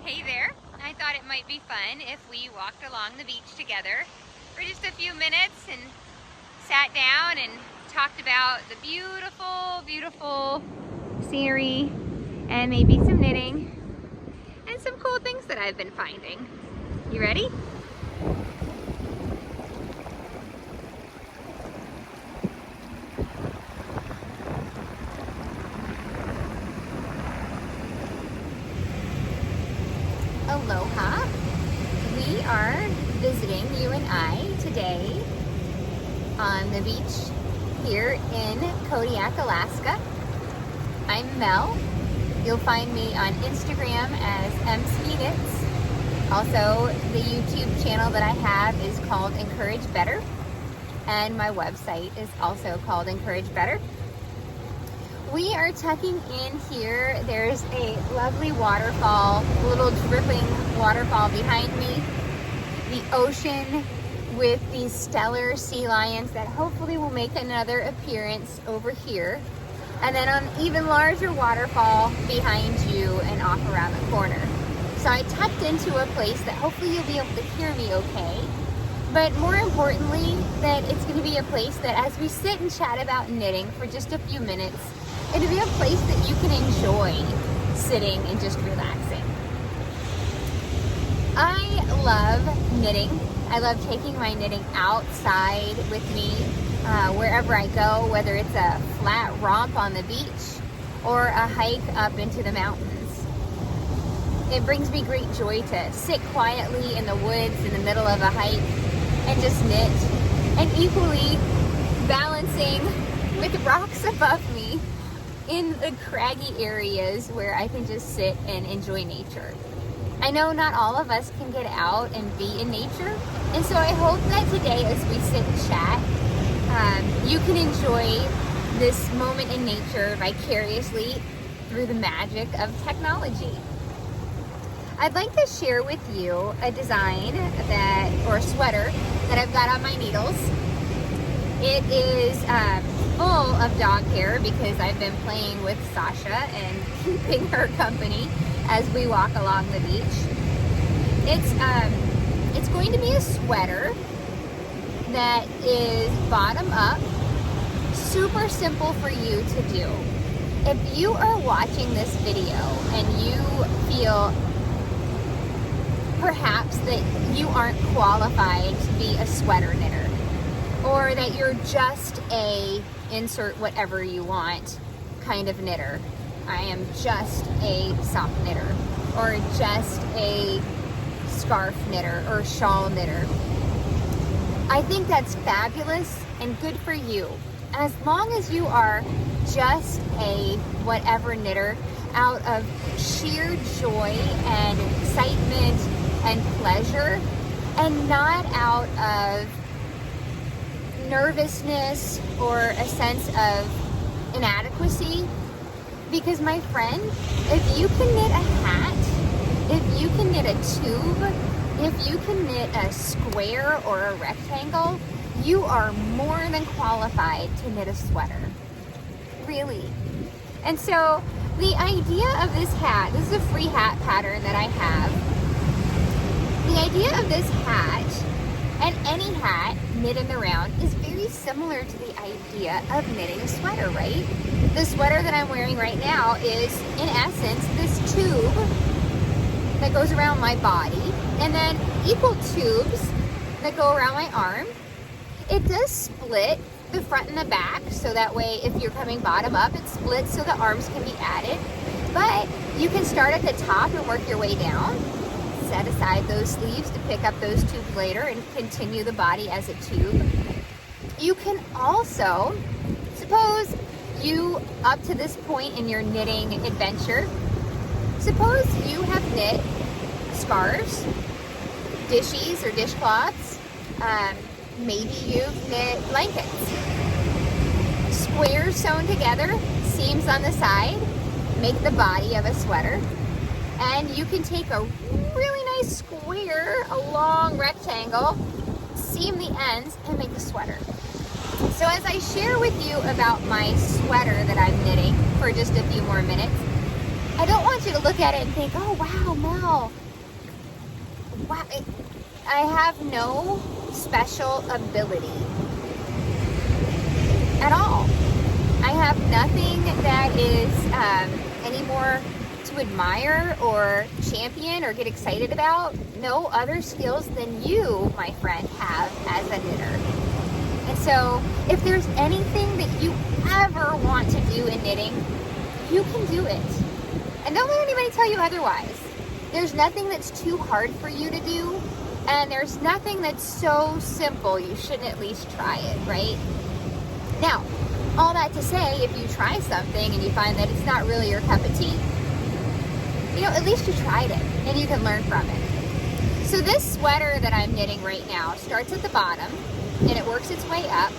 Hey there, I thought it might be fun if we walked along the beach together for just a few minutes and sat down and talked about the beautiful, beautiful scenery and maybe some knitting and some cool things that I've been finding. You ready? Aloha. We are visiting, you and I, today on the beach here in Kodiak, Alaska. I'm Mel. You'll find me on Instagram as msknits. Also, the YouTube channel that I have is called Encourage Better, and my website is also called Encourage Better. We are tucking in here. There's a lovely waterfall, a little dripping waterfall behind me. The ocean with these stellar sea lions that hopefully will make another appearance over here. And then an even larger waterfall behind you and off around the corner. So I tucked into a place that hopefully you'll be able to hear me okay. But more importantly, that it's going to be a place that as we sit and chat about knitting for just a few minutes, it'll be a place that you can enjoy sitting and just relaxing. I love knitting. I love taking my knitting outside with me wherever I go, whether it's a flat romp on the beach or a hike up into the mountains. It brings me great joy to sit quietly in the woods in the middle of a hike and just knit, and equally balancing with rocks above me in the craggy areas where I can just sit and enjoy nature. I know not all of us can get out and be in nature, and so I hope that today as we sit and chat, you can enjoy this moment in nature vicariously through the magic of technology. I'd like to share with you a design or a sweater that I've got on my needles. It is full of dog hair because I've been playing with Sasha and keeping her company as we walk along the beach. It's going to be a sweater that is bottom up, super simple for you to do. If you are watching this video and you feel perhaps that you aren't qualified to be a sweater knitter, or that you're just a insert whatever you want kind of knitter. I am just a sock knitter, or just a scarf knitter, or shawl knitter. I think that's fabulous and good for you. As long as you are just a whatever knitter out of sheer joy and excitement and pleasure, and not out of nervousness or a sense of inadequacy. Because my friend, if you can knit a hat, if you can knit a tube, if you can knit a square or a rectangle, you are more than qualified to knit a sweater. Really. And so the idea of this hat, this is a free hat pattern that I have. The idea of this hat, and any hat knit in the round, is very similar to the idea of knitting a sweater, right? The sweater that I'm wearing right now is, in essence, this tube that goes around my body, and then equal tubes that go around my arm. It does split the front and the back, so that way if you're coming bottom up, it splits so the arms can be added. But you can start at the top and work your way down. Set aside those sleeves to pick up those tubes later and continue the body as a tube. You can also, suppose you, up to this point in your knitting adventure, suppose you have knit scarves, dishies or dishcloths, maybe you've knit blankets. Squares sewn together, seams on the side, make the body of a sweater. And you can take a really nice square, a long rectangle, seam the ends, and make a sweater. So as I share with you about my sweater that I'm knitting for just a few more minutes, I don't want you to look at it and think, oh wow, Mel, wow, I have no special ability at all. I have nothing that is any more to admire or champion or get excited about. No other skills than you, my friend, have as a knitter. And so if there's anything that you ever want to do in knitting, you can do it. And don't let anybody tell you otherwise. There's nothing that's too hard for you to do, and there's nothing that's so simple you shouldn't at least try it, right? Now, all that to say, if you try something and you find that it's not really your cup of tea, at least you tried it and you can learn from it. So this sweater that I'm knitting right now starts at the bottom and it works its way up.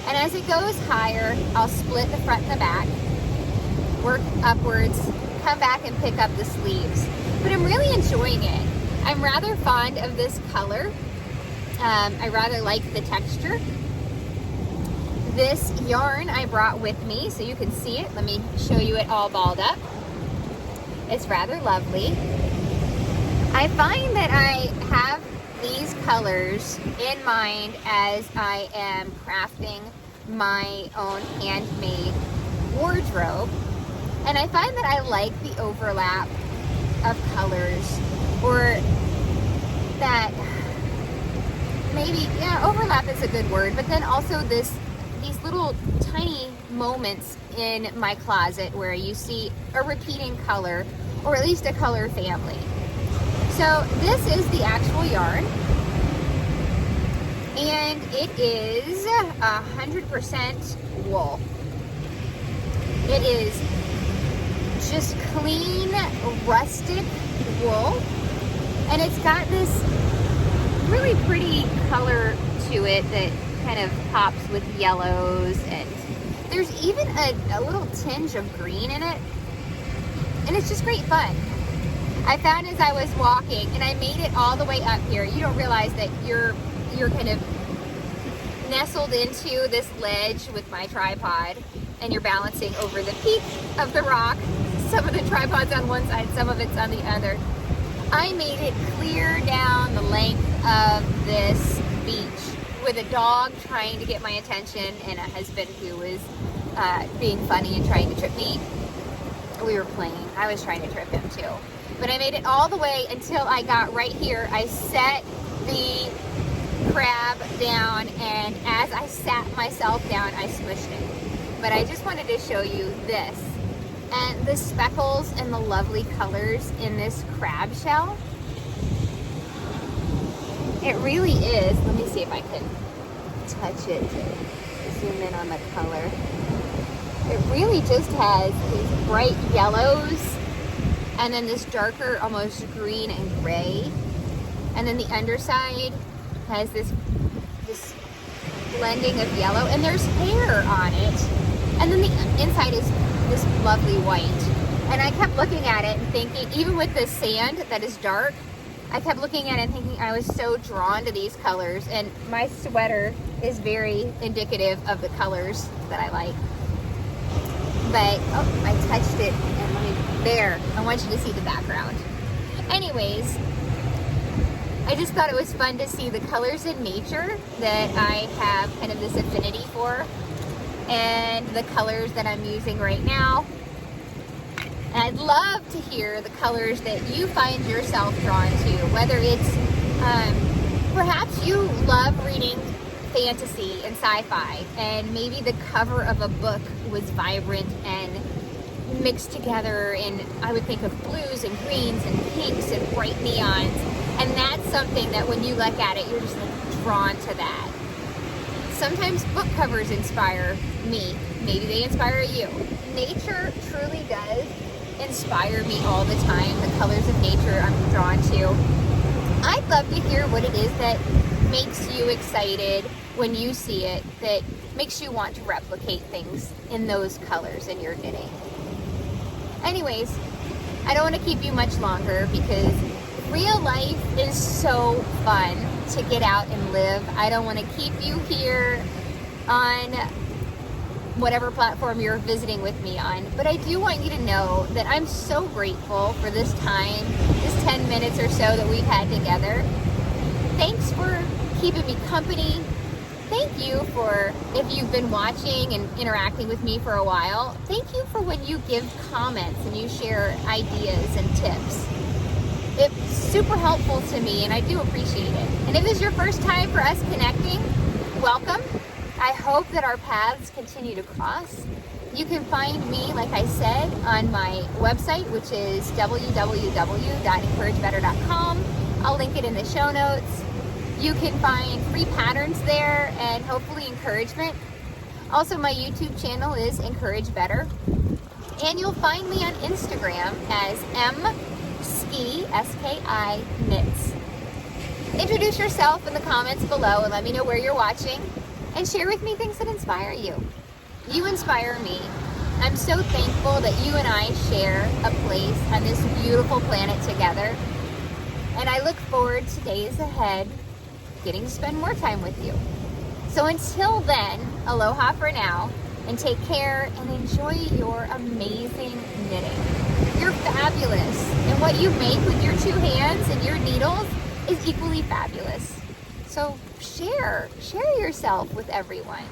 And as it goes higher, I'll split the front and the back, work upwards, come back and pick up the sleeves. But I'm really enjoying it. I'm rather fond of this color. I rather like the texture. This yarn I brought with me so you can see it. Let me show you it all balled up. It's rather lovely. I find that I have these colors in mind as I am crafting my own handmade wardrobe. And I find that I like the overlap of colors, or that maybe, overlap is a good word, but then also these little tiny moments in my closet where you see a repeating color, or at least a color family. So this is the actual yarn, and it is 100% wool. It is just clean, rustic wool, and it's got this really pretty color to it that kind of pops with yellows, and there's even a little tinge of green in it, and it's just great fun. I found as I was walking, and I made it all the way up here, you don't realize that you're kind of nestled into this ledge with my tripod, and you're balancing over the peak of the rock. Some of the tripod's on one side, some of it's on the other. I made it clear down the length of this beach with a dog trying to get my attention and a husband who was being funny and trying to trip me. We were playing. I was trying to trip him too. But I made it all the way until I got right here. I set the crab down, and as I sat myself down, I smushed it. But I just wanted to show you this. And the speckles and the lovely colors in this crab shell. It really is. Let me see if I can touch it to zoom in on the color. It really just has these bright yellows, and then this darker, almost green and gray. And then the underside has this blending of yellow, and there's hair on it. And then the inside is this lovely white. And I kept looking at it and thinking, even with the sand that is dark, I kept looking at it and thinking I was so drawn to these colors. And my sweater is very indicative of the colors that I like. But, oh, I touched it, and there, I want you to see the background. Anyways, I just thought it was fun to see the colors in nature that I have kind of this affinity for, and the colors that I'm using right now. And I'd love to hear the colors that you find yourself drawn to, whether it's, perhaps you love reading fantasy and sci-fi, and maybe the cover of a book was vibrant and mixed together, and I would think of blues and greens and pinks and bright neons, and that's something that when you look at it, you're just like drawn to that. Sometimes book covers inspire me. Maybe they inspire you. Nature truly does inspire me all the time. The colors of nature I'm drawn to. I'd love to hear what it is that makes you excited when you see it, that makes you want to replicate things in those colors in your knitting. Anyways, I don't want to keep you much longer because real life is so fun to get out and live. I don't want to keep you here on whatever platform you're visiting with me on. But I do want you to know that I'm so grateful for this time, this 10 minutes or so that we've had together. Thanks for keeping me company. Thank you for, if you've been watching and interacting with me for a while, thank you for when you give comments and you share ideas and tips. It's super helpful to me and I do appreciate it. And if this is your first time for us connecting, welcome. I hope that our paths continue to cross. You can find me, like I said, on my website, which is www.encouragebetter.com. I'll link it in the show notes. You can find free patterns there and hopefully encouragement. Also, my YouTube channel is Encourage Better. And you'll find me on Instagram as mski, S-K-I, knits. Introduce yourself in the comments below and let me know where you're watching. And share with me things that inspire you. You inspire me. I'm so thankful that you and I share a place on this beautiful planet together. And I look forward to days ahead getting to spend more time with you. So until then, aloha for now, and take care and enjoy your amazing knitting. You're fabulous. And what you make with your two hands and your needles is equally fabulous. So share yourself with everyone.